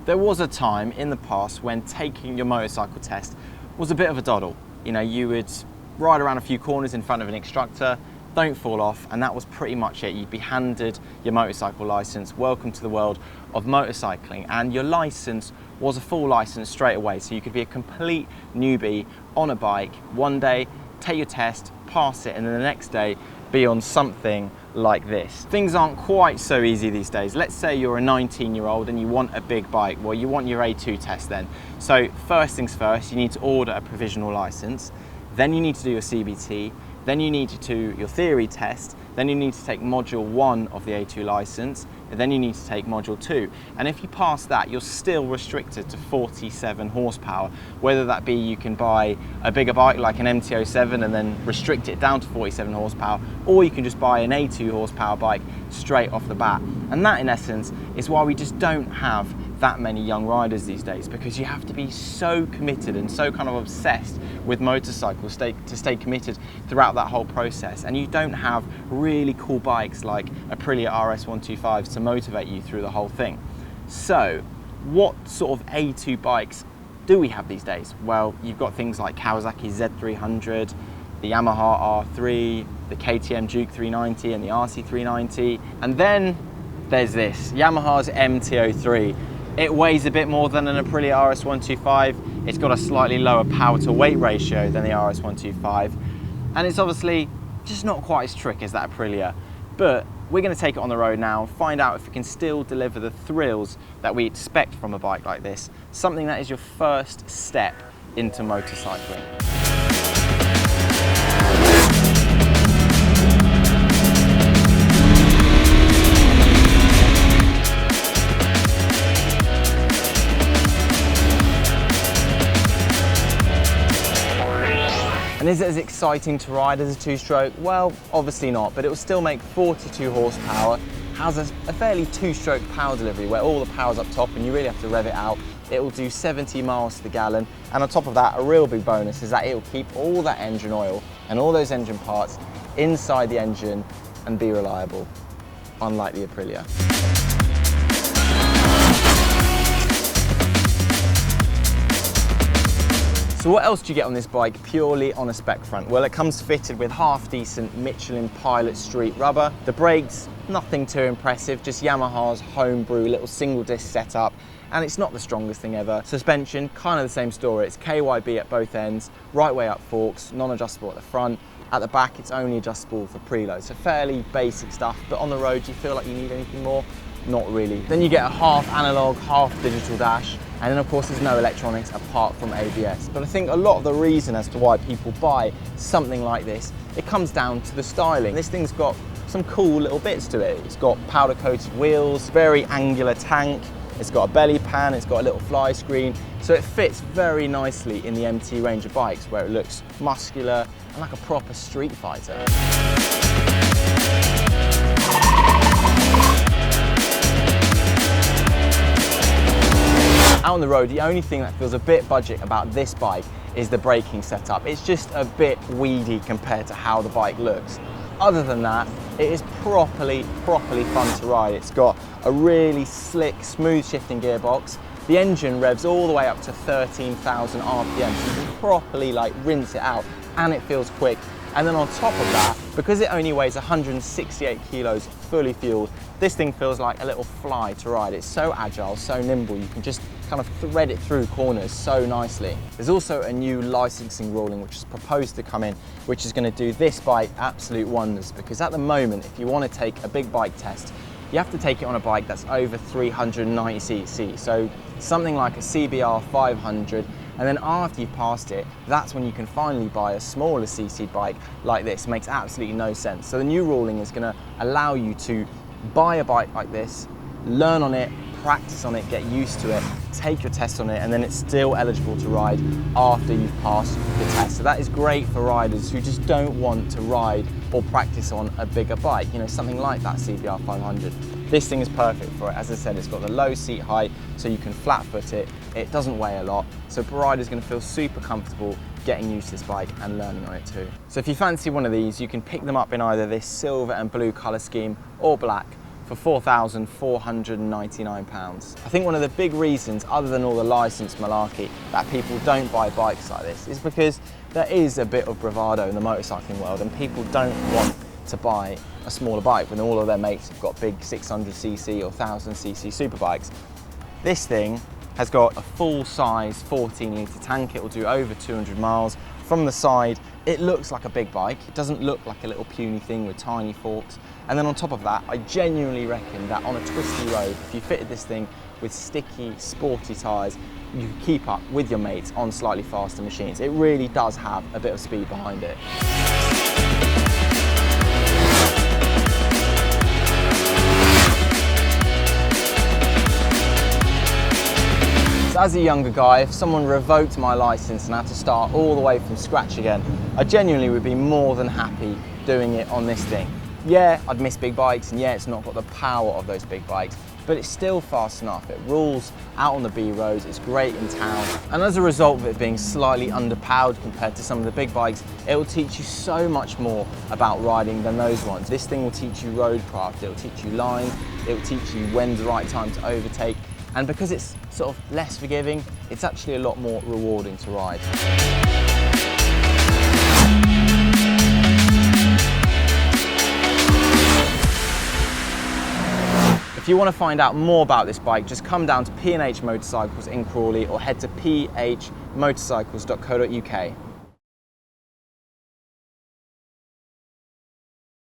There was a time in the past when taking your motorcycle test was a bit of a doddle. You know, you would ride around a few corners in front of an instructor, don't fall off, and that was pretty much it. You'd be handed your motorcycle license, welcome to the world of motorcycling, and your license was a full license straight away. So you could be a complete newbie on a bike one day, take your test, pass it, and then the next day be on something like this. Things aren't quite so easy these days. Let's say you're a 19-year-old and you want a big bike. Well, you want your A2 test then. So first things first, you need to order a provisional license, then you need to do your CBT, then you need to do your theory test, then you need to take module 1 of the A2 license, and then you need to take module 2. And if you pass that, you're still restricted to 47 horsepower, whether that be you can buy a bigger bike like an MT-07 and then restrict it down to 47 horsepower, or you can just buy an A2 horsepower bike straight off the bat. And that in essence is why we just don't have that many young riders these days, because you have to be so committed and so kind of obsessed with motorcycles to stay committed throughout that whole process. And you don't have really cool bikes like Aprilia RS125s to motivate you through the whole thing. So what sort of A2 bikes do we have these days? Well, you've got things like Kawasaki Z300, the Yamaha R3, the KTM Duke 390 and the RC 390, and then there's this, Yamaha's MT03. It weighs a bit more than an Aprilia RS125. It's got a slightly lower power to weight ratio than the RS125. And it's obviously just not quite as trick as that Aprilia. But we're going to take it on the road now, find out if it can still deliver the thrills that we expect from a bike like this. Something that is your first step into motorcycling. And is it as exciting to ride as a two-stroke? Well, obviously not, but it will still make 42 horsepower, has a fairly two-stroke power delivery where all the power's up top and you really have to rev it out. It will do 70 miles to the gallon, and on top of that, a real big bonus is that it will keep all that engine oil and all those engine parts inside the engine and be reliable, unlike the Aprilia. So what else do you get on this bike purely on a spec front? Well, it comes fitted with half-decent Michelin Pilot Street rubber. The brakes, nothing too impressive, just Yamaha's homebrew little single disc setup, and it's not the strongest thing ever. Suspension, kind of the same story. It's KYB at both ends, right way up forks, non-adjustable at the front. At the back, it's only adjustable for preload. So fairly basic stuff, but on the road, do you feel like you need anything more? Not really. Then you get a half analog, half digital dash, and then of course there's no electronics apart from ABS. But I think a lot of the reason as to why people buy something like this, it comes down to the styling. This thing's got some cool little bits to it. It's got powder coated wheels, very angular tank, it's got a belly pan, it's got a little fly screen, so it fits very nicely in the MT range of bikes where it looks muscular and like a proper street fighter. Out on the road, the only thing that feels a bit budget about this bike is the braking setup. It's just a bit weedy compared to how the bike looks. Other than that, it is properly fun to ride. It's got a really slick, smooth shifting gearbox. The engine revs all the way up to 13,000 RPM, so you can properly like rinse it out, and it feels quick. And then on top of that, because it only weighs 168 kilos fully fueled, this thing feels like a little fly to ride. It's so agile, so nimble, you can just kind of thread it through corners so nicely. There's also a new licensing ruling which is proposed to come in, which is going to do this bike absolute wonders, because at the moment, if you want to take a big bike test, you have to take it on a bike that's over 390 cc, so something like a CBR 500, and then after you've passed it, that's when you can finally buy a smaller cc bike like this. It makes absolutely no sense. So the new ruling is going to allow you to buy a bike like this, learn on it, practice on it, get used to it, take your test on it, and then it's still eligible to ride after you've passed the test. So that is great for riders who just don't want to ride or practice on a bigger bike, you know, something like that CBR 500. This thing is perfect for it. As I said, it's got the low seat height, so you can flat foot it. It doesn't weigh a lot, so a rider's going to feel super comfortable getting used to this bike and learning on it too. So if you fancy one of these, you can pick them up in either this silver and blue colour scheme or black for £4,499. I think one of the big reasons, other than all the licence malarkey, that people don't buy bikes like this is because there is a bit of bravado in the motorcycling world, and people don't want to buy a smaller bike when all of their mates have got big 600cc or 1000cc superbikes. This thing has got a full-size 14-litre tank. It will do over 200 miles. From the side, it looks like a big bike. It doesn't look like a little puny thing with tiny forks. And then on top of that, I genuinely reckon that on a twisty road, if you fitted this thing with sticky, sporty tyres, you could keep up with your mates on slightly faster machines. It really does have a bit of speed behind it. As a younger guy, if someone revoked my licence and had to start all the way from scratch again, I genuinely would be more than happy doing it on this thing. Yeah, I'd miss big bikes, and yeah, it's not got the power of those big bikes, but it's still fast enough. It rules out on the B roads, it's great in town, and as a result of it being slightly underpowered compared to some of the big bikes, it will teach you so much more about riding than those ones. This thing will teach you roadcraft, it will teach you line, it will teach you when's the right time to overtake. And because it's sort of less forgiving, it's actually a lot more rewarding to ride. If you want to find out more about this bike, just come down to P&H Motorcycles in Crawley or head to phmotorcycles.co.uk.